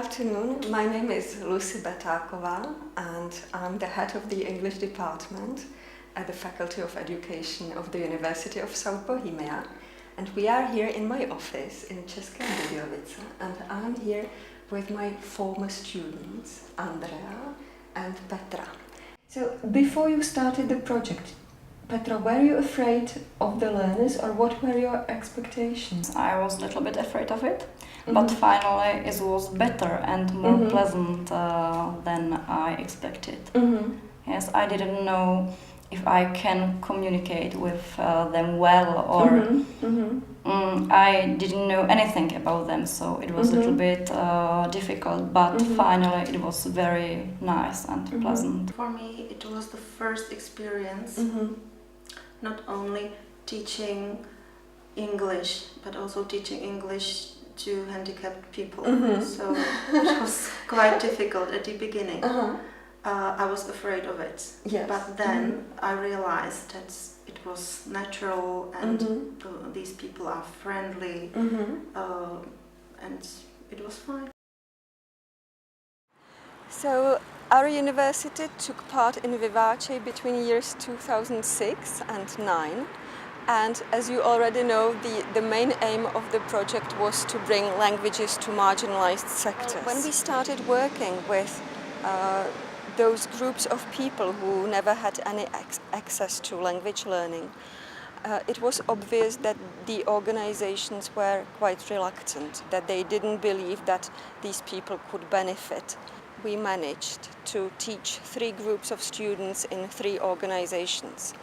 afternoon. My name is Lucy Betáková and I'm the head of the English department at the Faculty of Education of the University of South Bohemia. And we are here in my office in České Budějovice, and I'm here with my former students, Andrea and Petra. So before you started the project, Petra, were you afraid of the learners, or what were your expectations? I was a little bit afraid of it, but finally it was better and more pleasant than I expected. Yes, I didn't know if I can communicate with them well, or I didn't know anything about them, so it was a little bit difficult, but finally it was very nice and pleasant. For me, it was the first experience, not only teaching English, but also teaching English to handicapped people. So it was quite difficult at the beginning. I was afraid of it, but then I realized that it was natural and these people are friendly, and it was fine. So our university took part in Vivace between years 2006 and 2009. And as you already know, the main aim of the project was to bring languages to marginalized sectors. When we started working with those groups of people who never had any access to language learning, it was obvious that the organizations were quite reluctant, that they didn't believe that these people could benefit. We managed to teach 3 groups of students in 3 organizations.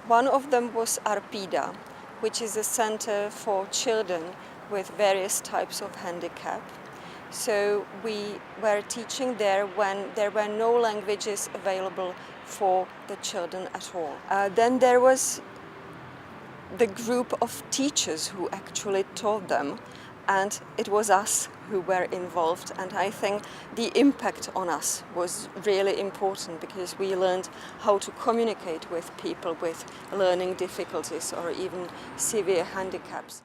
One of them was ARPIDA, which is a center for children with various types of handicap. So we were teaching there when there were no languages available for the children at all. Then there was the group of teachers who actually taught them, and it was us who were involved, and I think the impact on us was really important because we learned how to communicate with people with learning difficulties or even severe handicaps.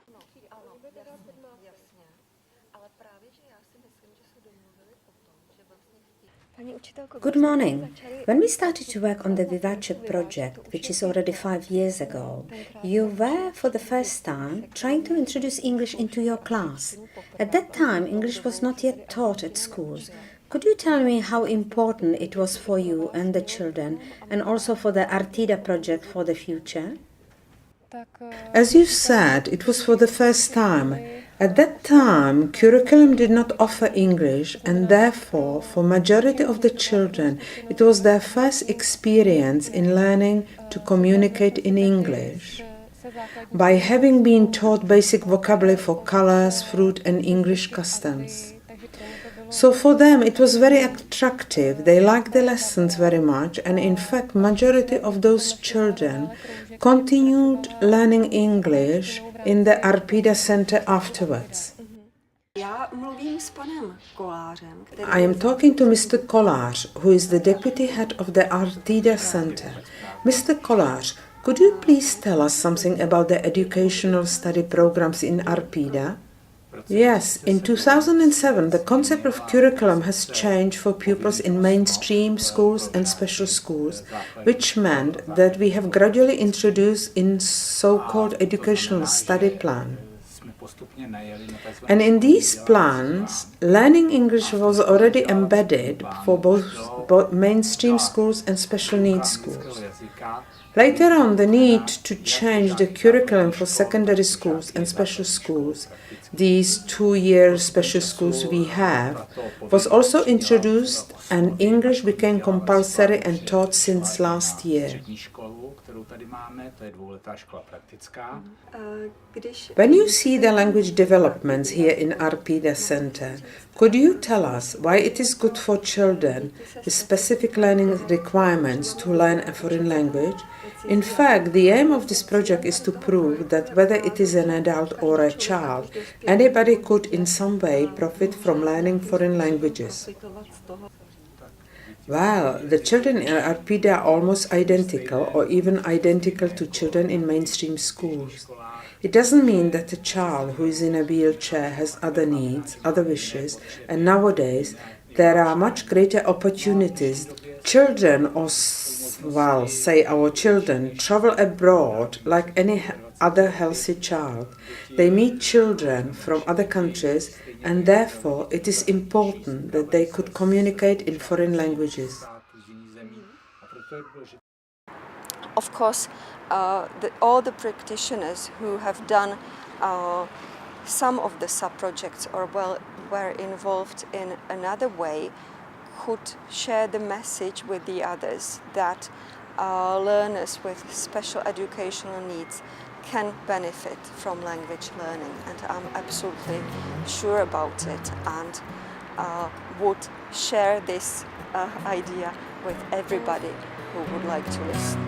Good morning. When we started to work on the Vivace project, which is already 5 years ago, you were for the first time trying to introduce English into your class. At that time, English was not yet taught at schools. Could you tell me how important it was for you and the children, and also for the ARPIDA project for the future? As you said, it was for the first time. At that time, curriculum did not offer English, and therefore, for majority of the children, it was their first experience in learning to communicate in English. By having been taught basic vocabulary for colors, fruit, and English customs. So for them it was very attractive. They liked the lessons very much, and in fact majority of those children continued learning English in the ARPIDA center afterwards. I am talking to Mr. Kolář, who is the deputy head of the ARPIDA center. Mr. Kolář, could you please tell us something about the educational study programs in ARPIDA? Yes, in 2007 the concept of curriculum has changed for pupils in mainstream schools and special schools, which meant that we have gradually introduced in so-called educational study plan. And in these plans, learning English was already embedded for both mainstream schools and special needs schools. Later on, the need to change the curriculum for secondary schools and special schools, these 2-year special schools we have, was also introduced, and English became compulsory and taught since last year. When you see the language developments here in ARPIDA Center, could you tell us why it is good for children with specific learning requirements to learn a foreign language? In fact, the aim of this project is to prove that whether it is an adult or a child, anybody could in some way profit from learning foreign languages. Well, the children in ARPIDA are almost identical or even identical to children in mainstream schools. It doesn't mean that a child who is in a wheelchair has other needs, other wishes, and nowadays there are much greater opportunities. Children, say our children, travel abroad like any other healthy child. They meet children from other countries, and therefore it is important that they could communicate in foreign languages. Of course, all the practitioners who have done some of the sub-projects or were involved in another way could share the message with the others that learners with special educational needs can benefit from language learning, and I'm absolutely sure about it, and would share this idea with everybody who would like to listen.